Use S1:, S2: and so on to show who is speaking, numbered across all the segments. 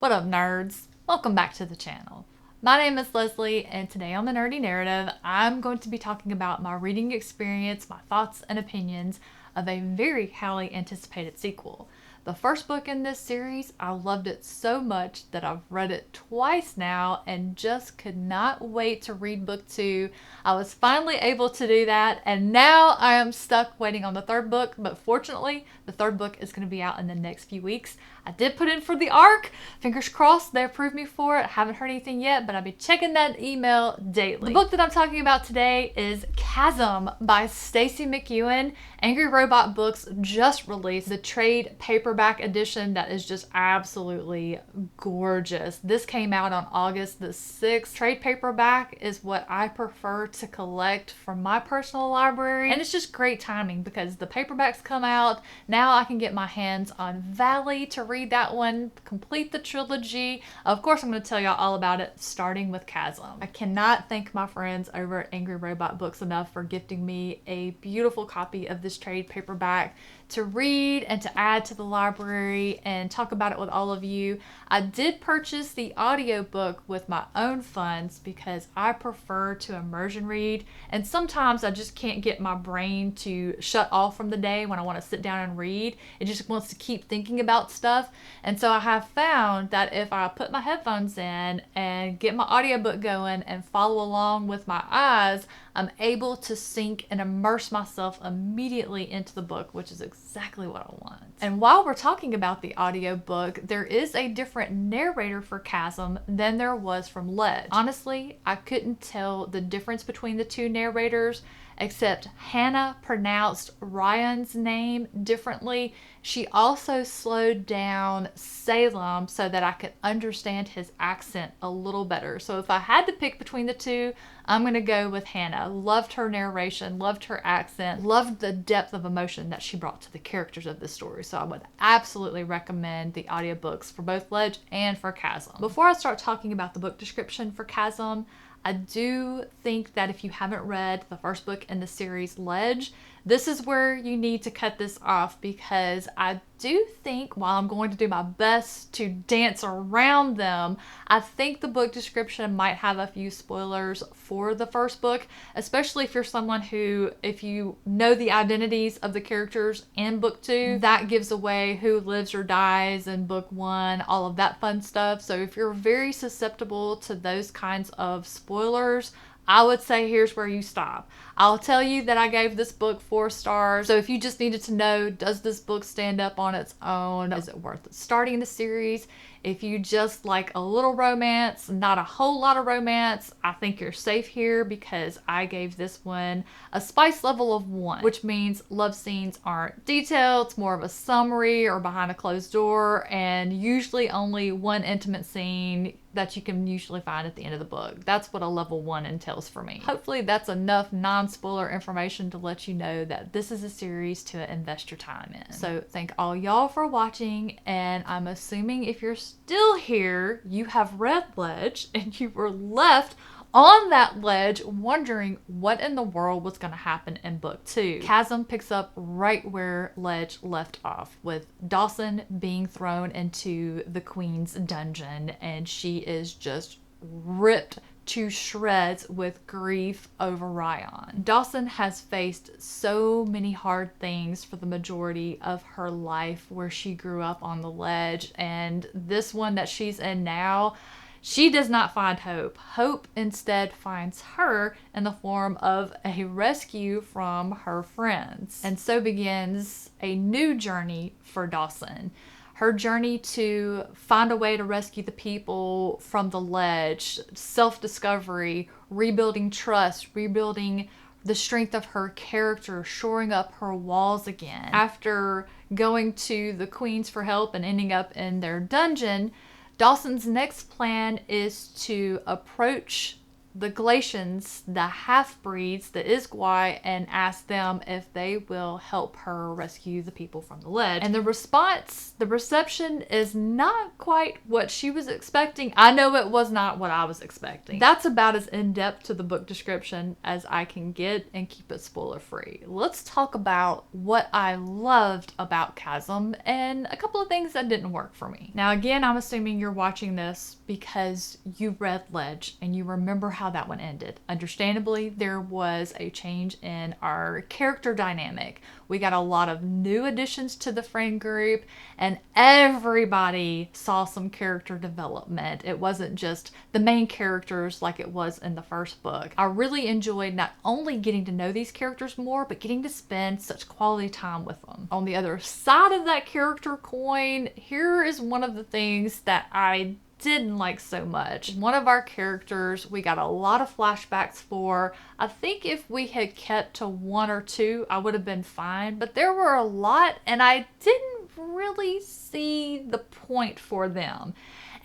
S1: What up, nerds? Welcome back to the channel. My name is Leslie, and today on the Nerdy Narrative, I'm going to be talking about my reading experience, my thoughts and opinions of a very highly anticipated sequel. The first book in this series, I loved it so much that I've read it twice now and just could not wait to read book 2. I was finally able to do that, and now I am stuck waiting on the third book, but fortunately, the third book is going to be out in the next few weeks. I did put in for the ARC. Fingers crossed they approved me for it. I haven't heard anything yet, but I'll be checking that email daily. The book that I'm talking about today is Chasm by Stacey McEwan. Angry Robot Books just released the trade paperback edition that is just absolutely gorgeous. This came out on August the 6th. Trade paperback is what I prefer to collect from my personal library, and it's just great timing because the paperbacks come out. Now I can get my hands on Valley to read that one, complete the trilogy. Of course, I'm going to tell y'all all about it, starting with Chasm. I cannot thank my friends over at Angry Robot Books enough for gifting me a beautiful copy of this trade paperback to read and to add to the library and talk about it with all of you. I did purchase the audiobook with my own funds because I prefer to immersion read, and sometimes I just can't get my brain to shut off from the day when I want to sit down and read. It just wants to keep thinking about stuff, and so I have found that if I put my headphones in and get my audiobook going and follow along with my eyes, I'm able to sink and immerse myself immediately into the book, which is exactly what I want. And while we're talking about the audiobook, there is a different narrator for Chasm than there was from Ledge. Honestly, I couldn't tell the difference between the two narrators, except Hannah pronounced Ryan's name differently. She also slowed down Salem so that I could understand his accent a little better. So if I had to pick between the two, I'm going to go with Hannah. Loved her narration, loved her accent, loved the depth of emotion that she brought to the characters of this story. So I would absolutely recommend the audiobooks for both Ledge and for Chasm. Before I start talking about the book description for Chasm, I do think that if you haven't read the first book in the series, Ledge, this is where you need to cut this off, because I do think, while I'm going to do my best to dance around them, I think the book description might have a few spoilers for the first book, especially if you're someone who, if you know the identities of the characters in book 2, that gives away who lives or dies in book 1, all of that fun stuff. So if you're very susceptible to those kinds of spoilers, I would say here's where you stop. I'll tell you that I gave this book 4 stars. So if you just needed to know, does this book stand up on its own? Is it worth starting the series? If you just like a little romance, not a whole lot of romance, I think you're safe here, because I gave this one a spice level of 1, which means love scenes aren't detailed. It's more of a summary or behind a closed door, and usually only one intimate scene that you can usually find at the end of the book. That's what a level 1 entails for me. Hopefully that's enough non-spoiler information to let you know that this is a series to invest your time in. So thank all y'all for watching, and I'm assuming if you're still here, you have read Ledge and you were left on that ledge wondering what in the world was going to happen in book 2. Chasm picks up right where Ledge left off, with Dawsyn being thrown into the Queen's dungeon, and she is just ripped to shreds with grief over Ryan. Dawsyn has faced so many hard things for the majority of her life where she grew up on the ledge, and this one that she's in now, she does not find hope. Hope instead finds her in the form of a rescue from her friends. And so begins a new journey for Dawsyn. Her journey to find a way to rescue the people from the ledge, self-discovery, rebuilding trust, rebuilding the strength of her character, shoring up her walls again. After going to the queens for help and ending up in their dungeon, Dawsyn's next plan is to approach the Glacians, the half-breeds, the Isgwai, and asks them if they will help her rescue the people from the ledge. And the response, the reception is not quite what she was expecting. I know it was not what I was expecting. That's about as in-depth to the book description as I can get and keep it spoiler-free. Let's talk about what I loved about Chasm and a couple of things that didn't work for me. Now again, I'm assuming you're watching this because you read Ledge and you remember how that one ended. Understandably, there was a change in our character dynamic. We got a lot of new additions to the friend group and everybody saw some character development. It wasn't just the main characters like it was in the first book. I really enjoyed not only getting to know these characters more, but getting to spend such quality time with them. On the other side of that character coin, here is one of the things that I didn't like so much. One of our characters we got a lot of flashbacks for. I think if we had kept to one or two, I would have been fine, but there were a lot and I didn't really see the point for them.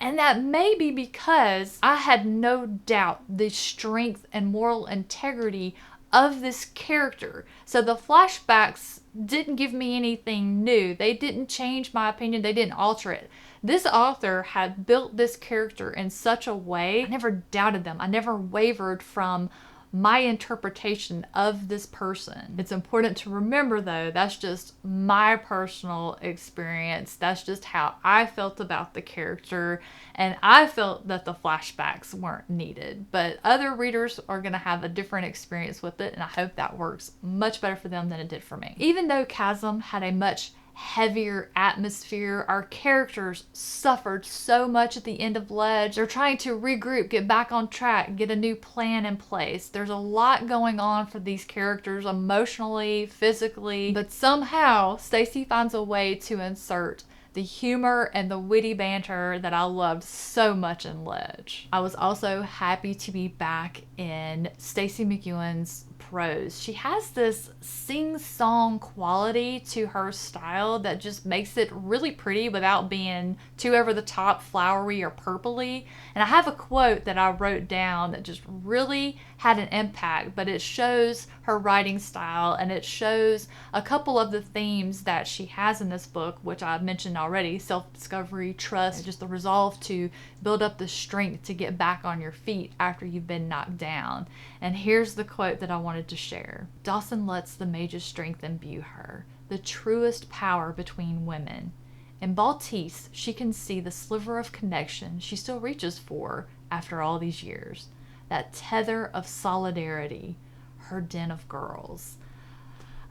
S1: And that may be because I had no doubt the strength and moral integrity of this character. So the flashbacks didn't give me anything new. They didn't change my opinion. They didn't alter it. This author had built this character in such a way, I never doubted them. I never wavered from my interpretation of this person. It's important to remember though, that's just my personal experience. That's just how I felt about the character, and I felt that the flashbacks weren't needed. But other readers are going to have a different experience with it, and I hope that works much better for them than it did for me. Even though Chasm had a much heavier atmosphere, our characters suffered so much at the end of Ledge. They're trying to regroup, get back on track, get a new plan in place. There's a lot going on for these characters emotionally, physically, but somehow Stacey finds a way to insert the humor and the witty banter that I loved so much in Ledge. I was also happy to be back in Stacey McEwan's prose. She has this sing-song quality to her style that just makes it really pretty without being too over the top, flowery, or purpley. And I have a quote that I wrote down that just really had an impact, but it shows her writing style and it shows a couple of the themes that she has in this book, which I mentioned already: self-discovery, trust, just the resolve to build up the strength to get back on your feet after you've been knocked down. And here's the quote that I wanted to share. Dawsyn lets the mage's strength imbue her, the truest power between women. In Baltise, she can see the sliver of connection she still reaches for after all these years. That tether of solidarity, her den of girls.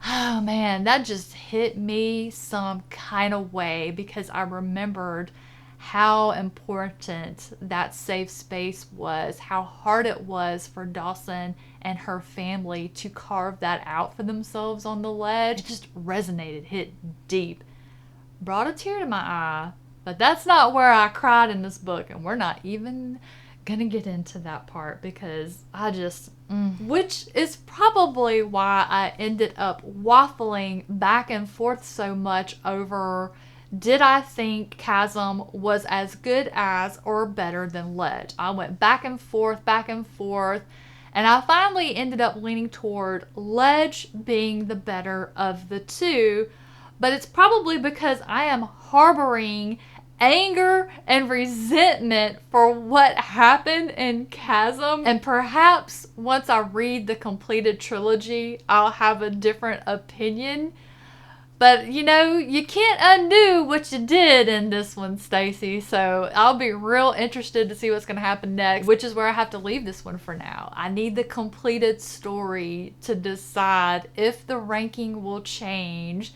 S1: Oh man, that just hit me some kind of way because I remembered how important that safe space was, how hard it was for Dawsyn and her family to carve that out for themselves on the ledge. It just resonated, hit deep, brought a tear to my eye, but that's not where I cried in this book, and we're not even gonna get into that part because I just which is probably why I ended up waffling back and forth so much over, did I think Chasm was as good as or better than Ledge? I went back and forth, and I finally ended up leaning toward Ledge being the better of the two, but it's probably because I am harboring anger and resentment for what happened in Chasm, and perhaps once I read the completed trilogy, I'll have a different opinion. But you know, you can't undo what you did in this one, Stacey. So I'll be real interested to see what's going to happen next, which is where I have to leave this one for now. I need the completed story to decide if the ranking will change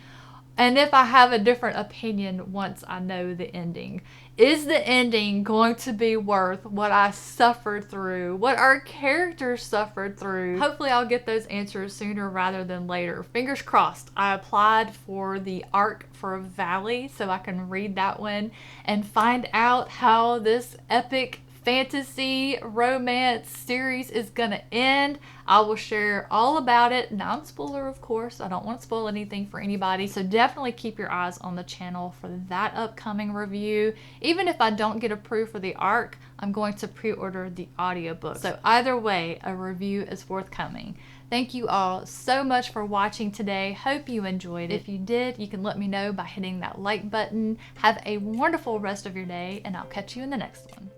S1: and if I have a different opinion once I know the ending. Is the ending going to be worth what I suffered through, what our characters suffered through? Hopefully I'll get those answers sooner rather than later. Fingers crossed. I applied for the Arc for Valley so I can read that one and find out how this epic fantasy romance series is gonna end. I will share all about it. Non-spoiler, of course. I don't want to spoil anything for anybody, so definitely keep your eyes on the channel for that upcoming review. Even if I don't get approved for the ARC, I'm going to pre-order the audiobook. So either way, a review is forthcoming. Thank you all so much for watching today. Hope you enjoyed it. If you did, you can let me know by hitting that like button. Have a wonderful rest of your day, and I'll catch you in the next one.